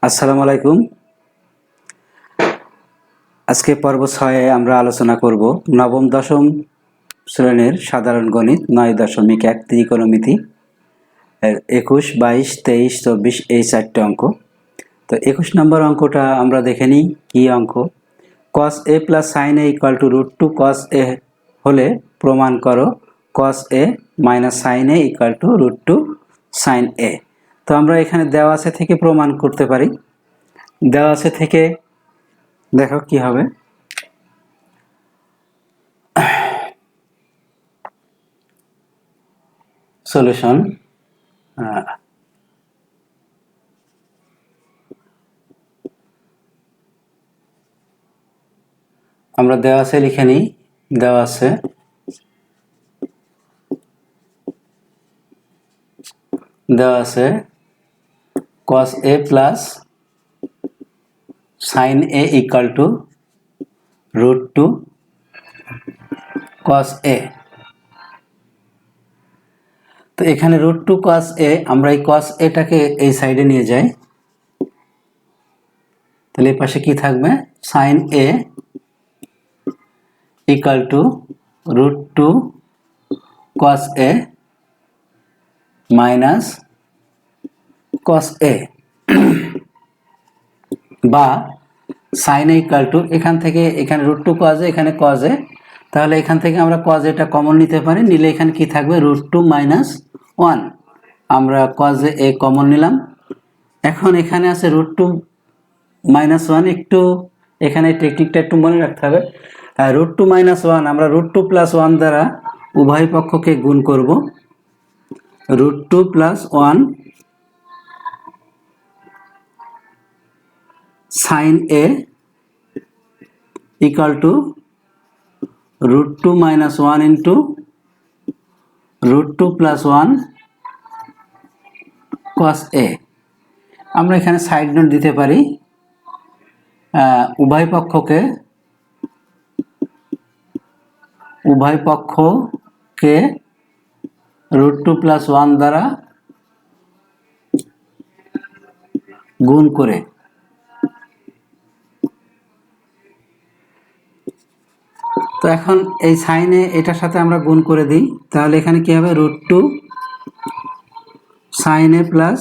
আসসালামু আলাইকুম। আজকে পর্ব 6-এ আমরা আলোচনা করব নবম দশম শ্রেণীর সাধারণ গণিত 9.1 ত্রিকোণমিতি 21, 22, 23, 24 এই 4টে অঙ্ক। তো 21 নম্বর অঙ্কটা আমরা দেখে নিই কি অঙ্ক। cos a plus sin a equal to √2 cos a হলে প্রমাণ করো cos a minus sin a equal to √2 sin a। তো আমরা এখানে দেওয়া আছে থেকে প্রমাণ করতে পারি। দেওয়া আছে থেকে দেখো কি হবে। সলিউশন আমরা দেওয়া আছে লিখে নিই। দেওয়া আছে cos a plus sin a equal to √2 cos a। তো এখানে √2 cos a, আমরা এই cos a টাকে এই সাইডে নিয়ে যাই, তাহলে এই পাশে কি থাকবে sin a equal to √2 cos a minus cos a বা sin a equal to এখান থেকে এখানে √2 cos a এখানে cos a, তাহলে এখান থেকে আমরা cos a টা কমন নিতে পারি। নিলে এখানে কি থাকবে √2 minus 1, আমরা cos a কমন নিলাম। এখন এখানে আছে √2 minus 1, একটু এখানে টেকনিকটা একটু মনে রাখতে হবে। √2 minus 1 আমরা √2 plus 1 দ্বারা উভয় পক্ষকে গুণ করব। √2 plus 1 sin a equal to √2 minus 1 into √2 plus 1 cos a। আমরা এখানে সাইড নোট দিতে পারি, উভয় পক্ষকে √2 plus 1 দ্বারা গুণ করে তো এখন এই সাইনে এটার সাথে আমরা গুণ করে দিই, তাহলে এখানে কি হবে √2 sin a plus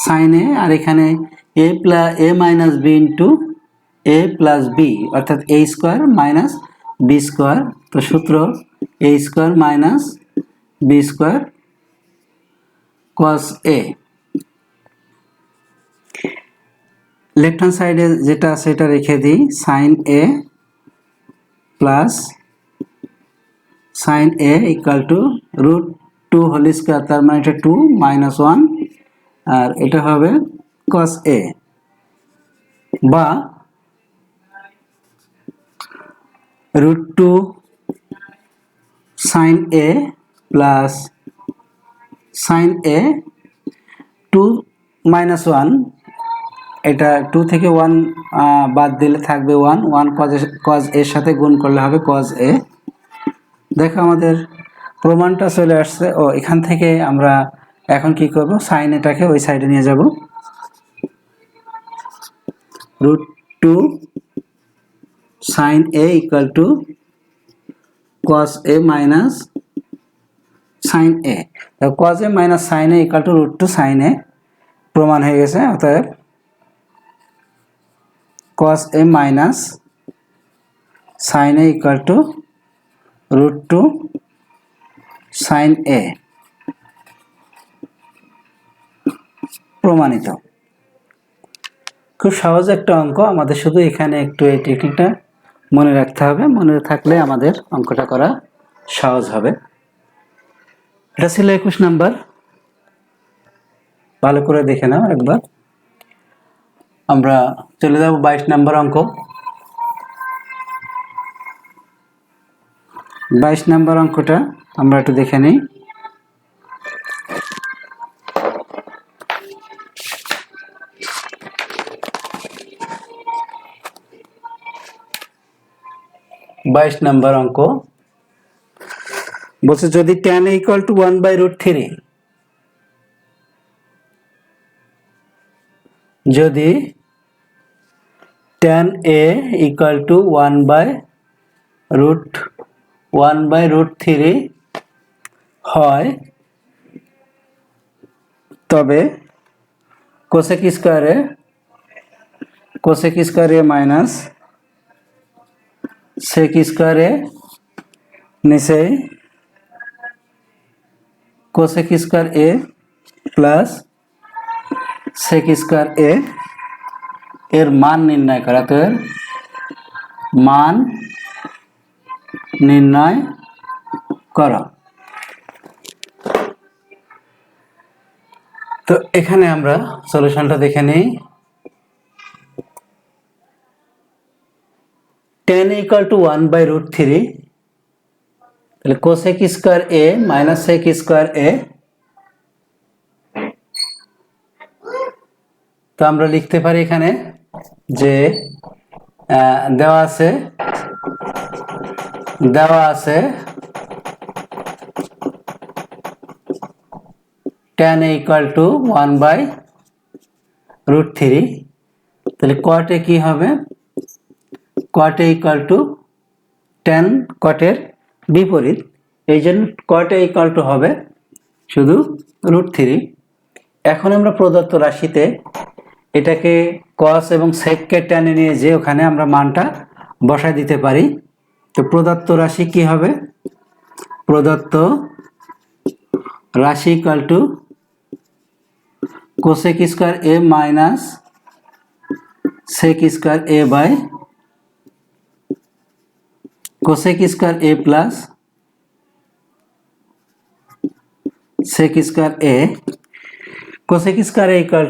sin a, আর এখানে a minus b into a plus b অর্থাৎ a square minus b square. তো সূত্র a square minus b square cos a। Left hand সাইডে যেটা সেটা রেখে দিই, sin a plus sin a equal to √2 whole square, তার মানে এটা 2 minus 1, আর এটা হবে cos a বা √2 sin a plus sin a 2 minus 1, এটা 2 থেকে 1 বাদ দিলে থাকবে 1 cos এর সাথে গুণ করলে হবে cos a। দেখো আমাদের প্রমাণটা চলে আসছে। ও এখান থেকে আমরা এখন কি করব, sin এটাকে ওই সাইডে নিয়ে যাব। √2 sin a equal to cos a minus sin a। তো cos a minus sin a equal to √2 sin a প্রমাণ হয়ে গেছে। অতএব cos a minus sin a equal to √2 sin a প্রমাণিত। খুব সহজ একটা অঙ্ক, আমাদের শুধু এখানে একটু এই টেকনিকটা মনে রাখতে হবে। মনে থাকলে আমাদের অঙ্কটা করা সহজ হবে। এটা ছিল 21 নাম্বার, ভালো করে দেখে নাও একবার। আমরা চলে যাব 22 নাম্বার অঙ্ক। 22 নাম্বার অঙ্কটা আমরা একটু দেখে নিই। বাইশ নাম্বার অঙ্ক বলছে যদি tan a equal to 1/√3 যদি tan a equal to 1/√3 হয় তবে কোসেক স্কয়ারে মাইনাস সেক স্কয়ারে নিচেই cosec square a plus sec square a এর মান নির্ণয় করা। তো এর মান নির্ণয় করা। তো এখানে আমরা সলিউশনটা দেখে নিই। tan equal to 1/√3, তাহলে cosec square a minus sec square a। তো আমরা লিখতে পারি এখানে যে দেওয়া আছে tan a equal to 1/√3, তাহলে cot a কি হবে? cot a equal to tan cot এর বিপরীত, এই জন্য cot a equal to হবে শুধু √3। এখন আমরা প্রদত্ত রাশিতে এটাকে cos এবং sec কে টেনে নিয়ে যে ওখানে আমরা মানটা বসায় দিতে পারি। তো প্রদত্ত রাশি কি হবে? প্রদত্ত রাশি equal to cosec square a minus sec square a by cosec square a plus sec square a। Cosec square a equal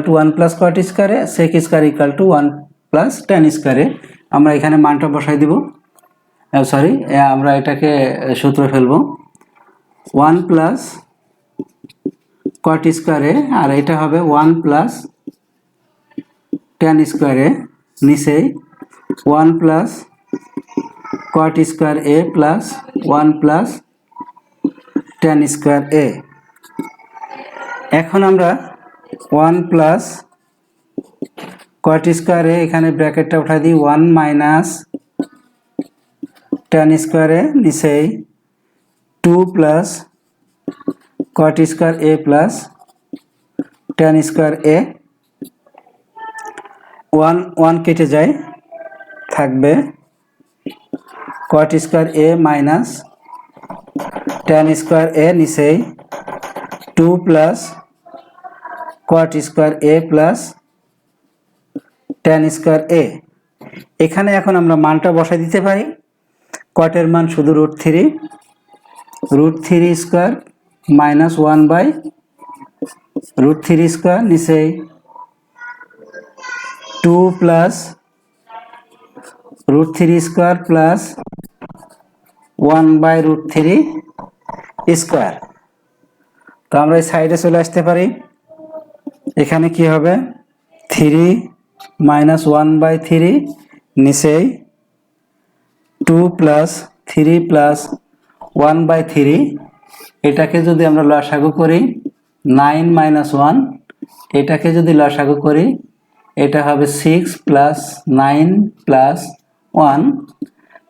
to 1 plus cot square a, sec square equal to 1 plus tan square a। আমরা এখানে মানটা বসাই দিব, আমরা এটাকে সূত্র ফেলবো 1 plus cot square a আর এটা হবে 1 প্লাস tan স্কয়ার a, নিচেই 1 plus cot square a plus 1 plus tan square a। এখন আমরা 1 প্লাস কট স্কয়ার a এখানে ব্র্যাকেটটা উঠাই দিই, 1 মাইনাস tan স্কয়ার a, নিচেই 2 plus cot square a plus tan square a। 1 কেটে যায়, থাকবে কট square a minus tan square a, নিচেই 2 plus cot square a plus tan square a। এখানে এখন আমরা মানটা বসাই দিতে পারি। কটের মান শুধু √3 স্কয়ার মাইনাস 1/√3 স্কয়ার, নিচেই 2 প্লাস √3 স্কয়ার প্লাস 1/√3 স্কয়ার। তো আমরা এই সাইডে চলে আসতে পারি। এখানে কি হবে? 3 মাইনাস 1/3, নিচেই 2 প্লাস 3 প্লাস 1/3। এটাকে যদি আমরা লসাগু করি 9 মাইনাস 1, এটাকে যদি লসাগু করি এটা হবে 6 প্লাস 9 প্লাস 1,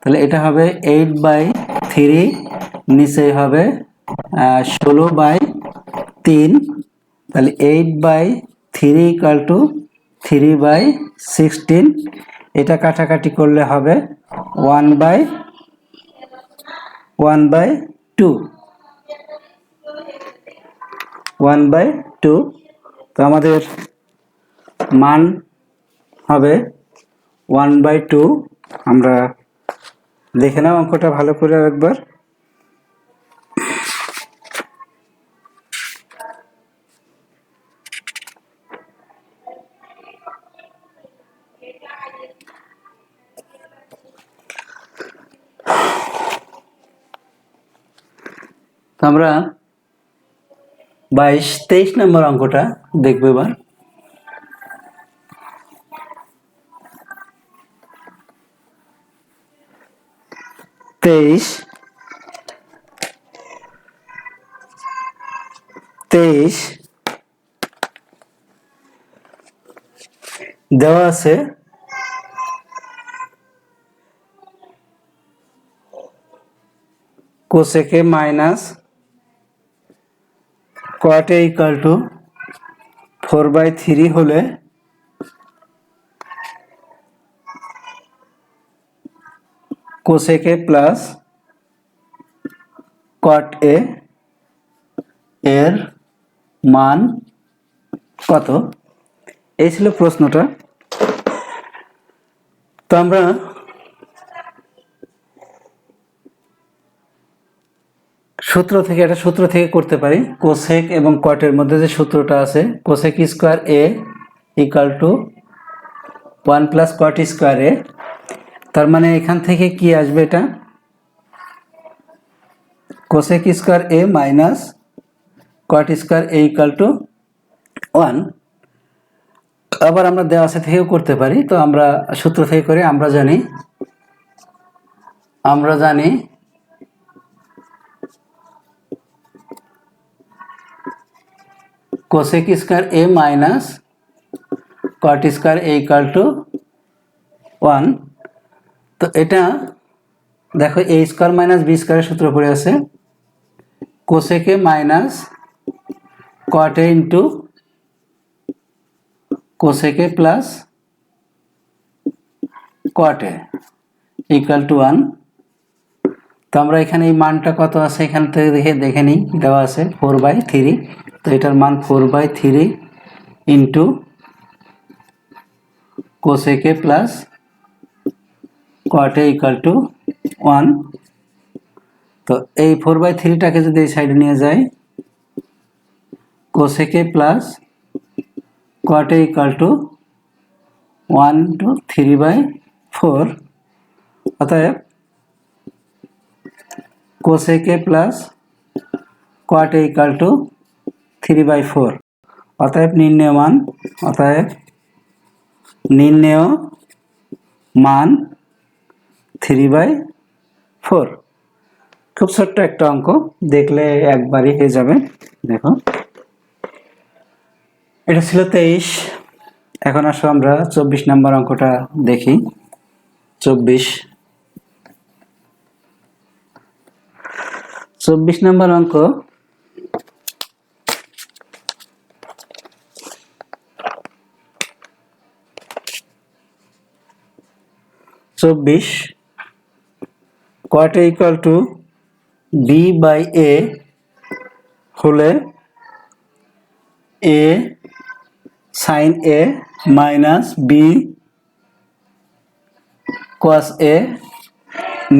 তাহলে এটা হবে 8/3, নিচেই হবে 16/3। তাহলে 8/3 ইকুয়াল টু 3/16। এটা কাটাকাটি করলে হবে 1/2। তো আমাদের মান হবে 1/2। আমরা দেখে নাও অঙ্কটা ভালো করে একবার। আমরা 23 নম্বর অঙ্কটা দেখব এবার। তেইশ দেওয়া আছে cosec minus caught A equal two 4/3 হলে কোসেকে প্লাস কট এ এর মান কত? এই ছিল প্রশ্নটা। তো আমরা একটা সূত্র থেকে করতে পারি। কোসেক এবং কটের মধ্যে যে সূত্রটা আছে, cosec square A equal to 1 plus cot square A. তার মানে এখান থেকে কি আসবে? এটা cosec square A minus cot square A equal to 1। আবার আমরা দেওয়া আছে থেকেও করতে পারি। তো আমরা সূত্র থেকে করে আমরা জানি cosec square A minus cot square A equal to 1। তো এটা দেখো, এ স্কোয়ার মাইনাস বি স্কোয়ারের সূত্র পড়ে আছে কোসেকে মাইনাস কট এ ইন্টু কোসেকে plus cot A equal to 1। তো আমরা এখানে এই মানটা কত আছে এখান থেকে দেখে নিই। দেওয়া আছে 4/3। তো এটার মান 4/3 ইন্টু কোসেকে plus cot A equal to 1। তো এই 4/3টাকে যদি এই সাইডে নিয়ে যাই, কোসেকে plus cot A equal to 1 to 3/4। অতএব কোসেকে plus cot A equal to 3/4। অতএব নির্ণেয় মান 3/4। খুব ছোট্ট একটা অঙ্ক, দেখলে একবারই হয়ে যাবে। দেখো, এটা ছিল 23। এখন আসো আমরা 24 নম্বর অঙ্কটা দেখি। 24 নম্বর অঙ্ক। Cot A equal to B by A হলে A sine A minus B cos A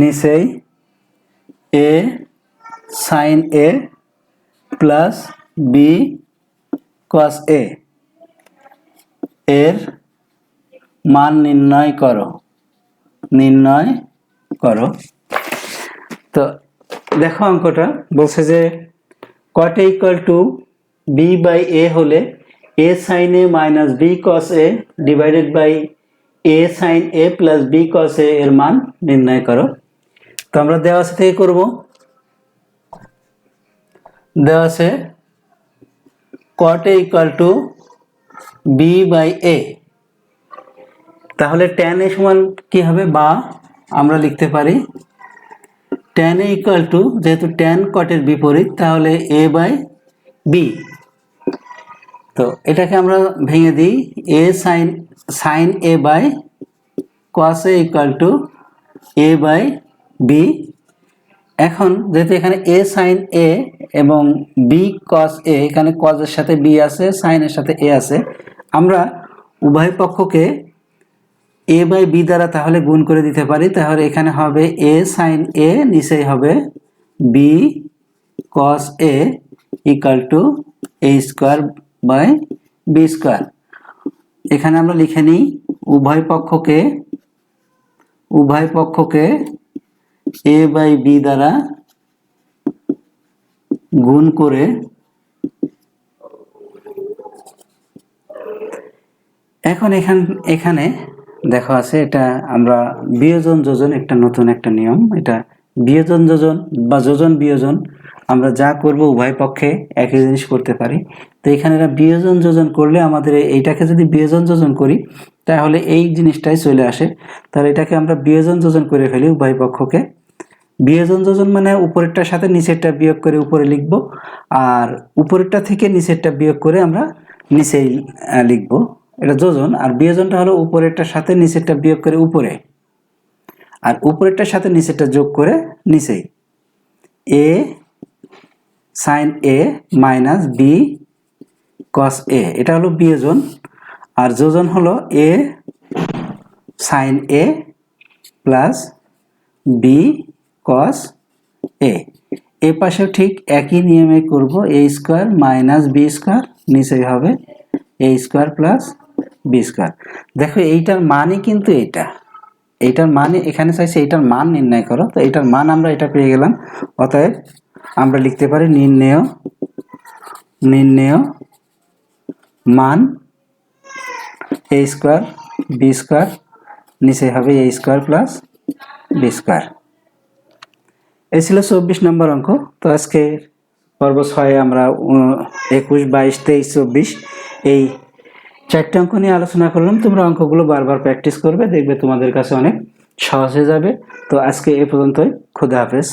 নিচেই A sine A plus B cos A এর মান নির্ণয় করো। তো দেখো, অঙ্কটা বলছে যে cot A equal to B by A হলে A sine A minus B cos A divided by A sine A plus B cos A এর মান নির্ণয় করো। তো আমরা দেওয়া আছে থেকে করব। দেওয়া আছে কট A equal to B by এ, তাহলে ট্যান এ সমান কি হবে? বা আমরা লিখতে পারি ট্যান এ ইকুয়াল টু, যেহেতু ট্যান কটের বিপরীত, তাহলে এ বাই বি। তো এটাকে আমরা ভেঙে দিই, A sine A by cos A equal to A by B. এখন যেহেতু এখানে এ সাইন এ এবং বি কস এ, এখানে কজের সাথে বি আছে, সাইনের সাথে এ আছে, আমরা উভয় পক্ষকে এ বাই বি দ্বারা তাহলে গুণ করে দিতে পারি। তাহলে এখানে হবে এ সাইন এ, নিচেই হবে B cos A equal to A square by B square. এখানে আমরা লিখে নিই উভয় পক্ষকে এ বাই বি দ্বারা গুণ করে এখন এখানে দেখো আছে, এটা আমরা বিয়োজন যোজন, একটা নতুন একটা নিয়ম, এটা বিয়োজন যোজন বা যোজন বিয়োজন আমরা যা করব উভয় পক্ষে একই জিনিস করতে পারি। তো এখানে বিয়োজন যোজন করলে আমাদের এইটাকে যদি বিয়োজন যোজন করি তাহলে এই জিনিসটাই চলে আসে। তাহলে এটাকে আমরা বিয়োজন যোজন করে ফেলি উভয় পক্ষকে। বিয়োজন যোজন মানে উপরেরটার সাথে নিচেরটা বিয়োগ করে উপরে লিখব, আর উপরেরটা থেকে নিচেরটা বিয়োগ করে আমরা নিচেই লিখব। এটা যোজন। আর বিয়োজনটা হলো উপরেরটার সাথে নিচেরটা বিয়োগ করে উপরে, আর উপরেরটার সাথে নিচেরটা যোগ করে নিচেই। A sine A minus B cos এ, এটা হলো বিয়োজন। আর যোজন হলো এ sine A plus B cos এ। এ পাশেও ঠিক একই নিয়মে করব, এ স্কোয়ার মাইনাস বি স্কোয়ার, নিচেই হবে এ স্কোয়ার প্লাস বি স্কোয়ার। দেখো এইটার মানই কিন্তু এইটার মানে এখানে চাইছে এইটার মান নির্ণয় করো, তো এইটার মান আমরা এটা পেয়ে গেলাম। অতএব আমরা লিখতে পারি নির্ণেয় মান এ স্কোয়ার বি স্কোয়ার, নিচে হবে এ স্কোয়ার প্লাস বি স্কোয়ার। এই ছিল 24 নম্বর অঙ্ক। তো আজকে পর্ব 6 আমরা 21, 22, 23, 24 এই 4টে অঙ্ক নিয়ে আলোচনা করলাম। তোমরা অঙ্কগুলো বারবার প্র্যাকটিস করবে, দেখবে তোমাদের কাছে অনেক সহজ হয়ে যাবে। তো আজকে এ পর্যন্তই। খোদা হাফেজ।